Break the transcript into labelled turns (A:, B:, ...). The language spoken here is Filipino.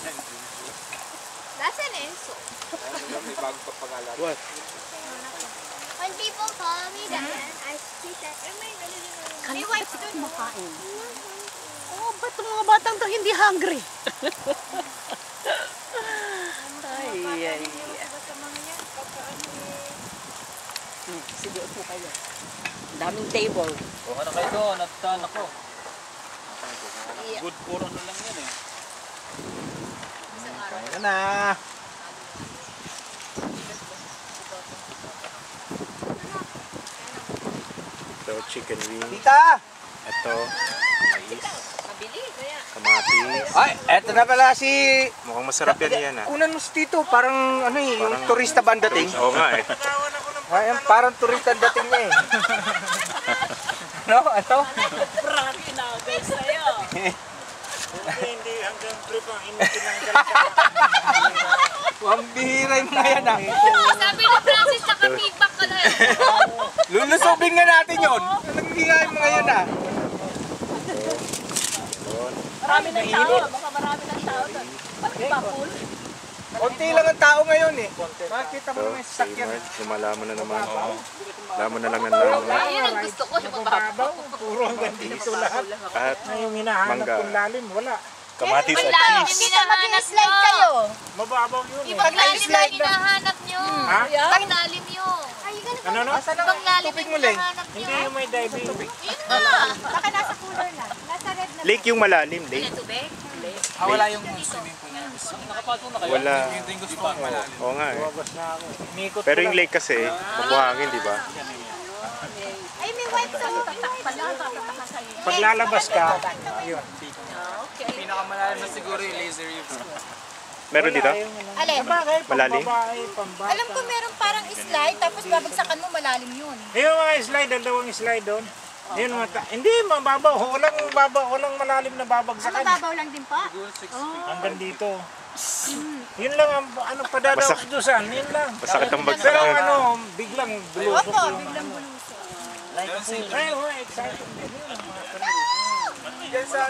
A: Nasaan Enzo?
B: May bagong papangalan.
C: What?
A: When people call me that, I see that. May wipes doon.
D: Kumakain. Oh, ba't itong mga batang to hindi hungry? Ay. Sige, upo kayo. Daming table.
B: O ano kayo doon? Nagtan ako. Good puro na lang yan eh.
C: Ayan na. Ito, chicken wing.
E: Tita!
C: Ito, mais.
A: Mabili, kaya.
C: Kamatis.
E: Ay, eto na pala si...
C: Mukhang masarap yan ah.
E: Kunan mo si Tito, parang ano eh, yung turista ba ang dating?
C: Oo nga eh.
E: Ay, parang turista ang dating niya eh. No, ito?
D: Marami na, guys, sa'yo.
B: Hindi, hanggang trip ang inutinanggal
E: Ang bihira yung mga yan ah.
A: Sabi ni Francis, naka-feedback ka na yun.
E: Lulusubin nga natin yun. Ang bihira yung mga yan ah.
D: Marami ng tao, baka marami ng tao doon. Bakit ba, full?
E: Konti lang ang tao ngayon eh. Makikita mo
C: Ito,
E: naman yung sasakyan.
C: March. Lumalaman na naman. Laman na lang ng laman.
A: Ayun ang gusto ko, yung mababaw.
B: Puro hanggang dito lahat.
C: At
B: Yung hinahanap
C: mangga.
B: kong lalim, wala.
C: Kamatis at
A: Malalim
C: cheese.
A: yung hinahanap nyo.
B: Mababaw yun eh.
A: Ibang lalim na hinahanap nyo.
B: Ha?
A: Ibang lalim yun.
B: Ano no?
A: Ibang lalim
E: Tubig
A: yung
E: mo, Leng.
A: hinahanap nyo.
B: Hindi yung may diving.
A: Yun nga.
F: Baka nasa cooler na. Nasa red na.
C: Lake yung malalim, lake.
A: Tubig?
B: Wala yung swimming pool. Nakapatong na kayo?
C: Wala.
B: Yung gusto ko malalim.
C: Oo nga eh.
B: Wabas na ako. Umikot
C: Pero yung lake kasi, mabuhangin, di ba?
F: Ay, may white sa
B: Paglalabas ka, yun.
D: Okay.
B: Pinakamalalim na siguro yung laser use.
C: Meron dito?
F: Alin?
B: Bagay,
C: Malalim?
B: pambabae, pambata.
F: Alam ko meron parang slide, tapos babagsakan mo malalim yun.
B: Yung mga slide, dalawang slide doon. Yun, hindi, mababaw. Walang malalim na babagsakan.
F: Mababaw lang din pa.
B: Hanggang dito. Yun lang ang ano padadaw-dusan. Yun lang.
C: Masakit ang
B: Pero
C: bagsakan.
B: ano, biglang bulusok
F: Opo,
B: yung
F: biglang
B: ano.
F: bulusok.
B: Ay, excited din. Yun ang mga